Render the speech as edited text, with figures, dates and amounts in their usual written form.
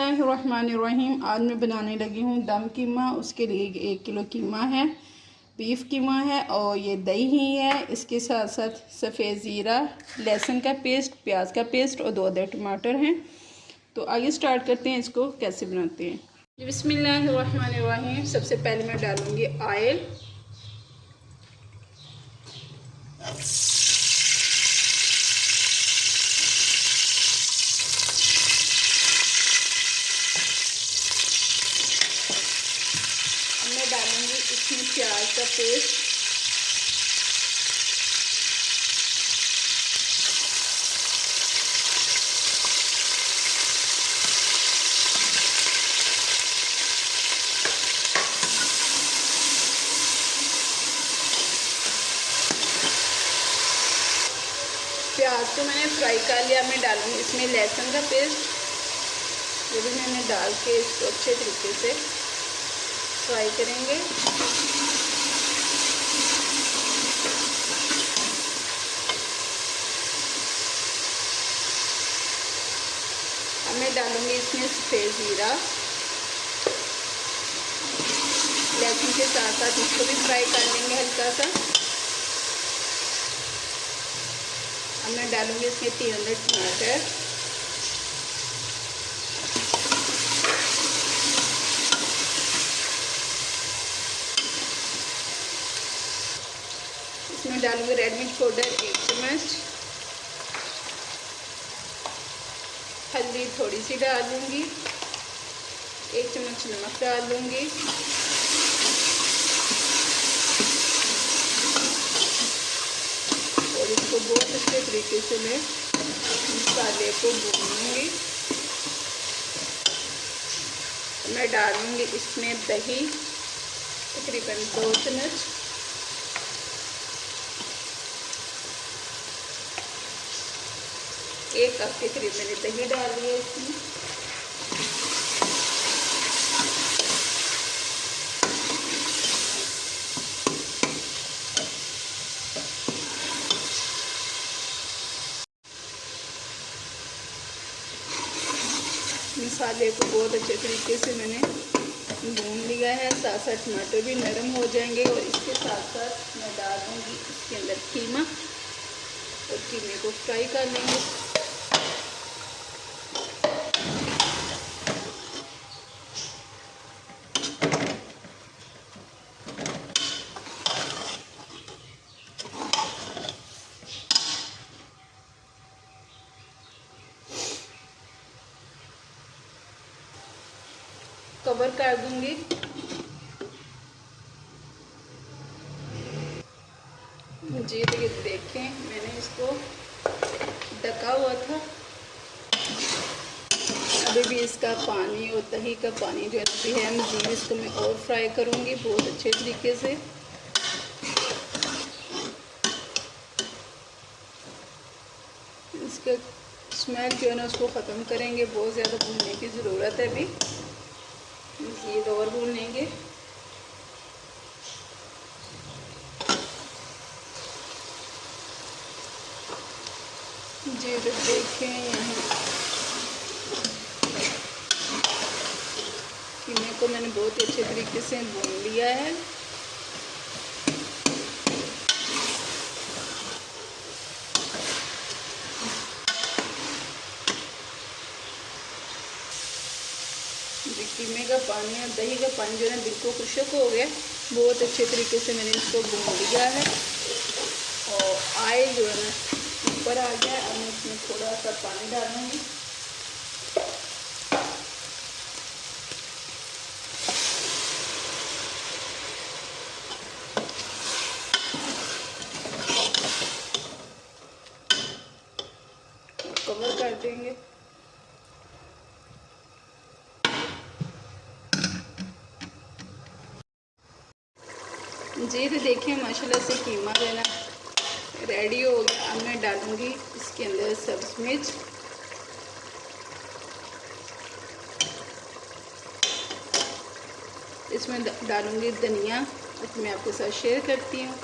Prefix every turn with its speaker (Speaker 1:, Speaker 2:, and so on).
Speaker 1: बिस्मिल्लाहिर्रहमानिर्रहीम। आज मैं बनाने लगी हूँ दम कीमा। उसके लिए 1 किलो कीमा है, बीफ कीमा है और ये दही है। इसके साथ साथ सफ़ेद ज़ीरा, लहसुन का पेस्ट, प्याज का पेस्ट और 2 अदर टमाटर हैं। तो आइए स्टार्ट करते हैं इसको कैसे बनाते हैं। बिस्मिल्लाहिर्रहमानिर्रहीम। सबसे पहले मैं डालूँगी ऑयल। मैं डालूंगी इसमें प्याज का पेस्ट, प्याज को मैंने फ्राई कर लिया। मैं डालूंगी इसमें लहसुन का पेस्ट, ये भी मैंने डाल के इसको अच्छे तरीके से फ्राई करेंगे। अब मैं डालूंगी इसमें सफ़ेद ज़ीरा, लहसुन के साथ साथ इसको भी फ्राई कर लेंगे हल्का सा। अब मैं डालूंगी इसमें 3 अदर टमाटर, इसमें डालूंगी रेड मिर्च पाउडर 1 चम्मच, हल्दी थोड़ी सी डाल दूँगी, 1 चम्मच नमक डाल दूँगी, और इसको बहुत अच्छे तरीके से मैं मसाले को भूनूंगी। मैं डालूँगी इसमें दही तकरीबन 2 चम्मच, एक कप के करीब मैंने दही डाल दिया इसमें। मसाले को बहुत अच्छे तरीके से मैंने भून लिया है, साथ साथ टमाटर भी नरम हो जाएंगे। और इसके साथ साथ मैं डाल दूँगी इसके अंदर कीमा और कीमे को फ्राई कर लेंगे। कवर कर दूंगी। जी ये देखें, मैंने इसको ढका हुआ था। अभी भी इसका पानी और दही का पानी जो है मज़ीद इसको मैं और फ्राई करूंगी बहुत अच्छे तरीके से। इसका स्मेल जो है ना उसको ख़त्म करेंगे, बहुत ज़्यादा भूनने की ज़रूरत है। अभी मज़ीद और भून लेंगे। जी तो देखें, यहाँ कीमे को मैंने बहुत ही अच्छे तरीके से भून लिया है। कीमे का पानी और दही का पानी जो है बिल्कुल खुश्क हो गया। बहुत अच्छे तरीके से मैंने इसको भून लिया है और ऑयल जो है ना ऊपर आ गया। अब मैं इसमें थोड़ा सा पानी डालूंगी। कवर कर देंगे। जी तो देखिए माशाल्लाह से कीमा जो है ना रेडी हो गया। अब मैं डालूंगी इसके अंदर सब्ज़ मिर्च, इसमें डालूंगी धनिया, मैं आपके साथ शेयर करती हूँ।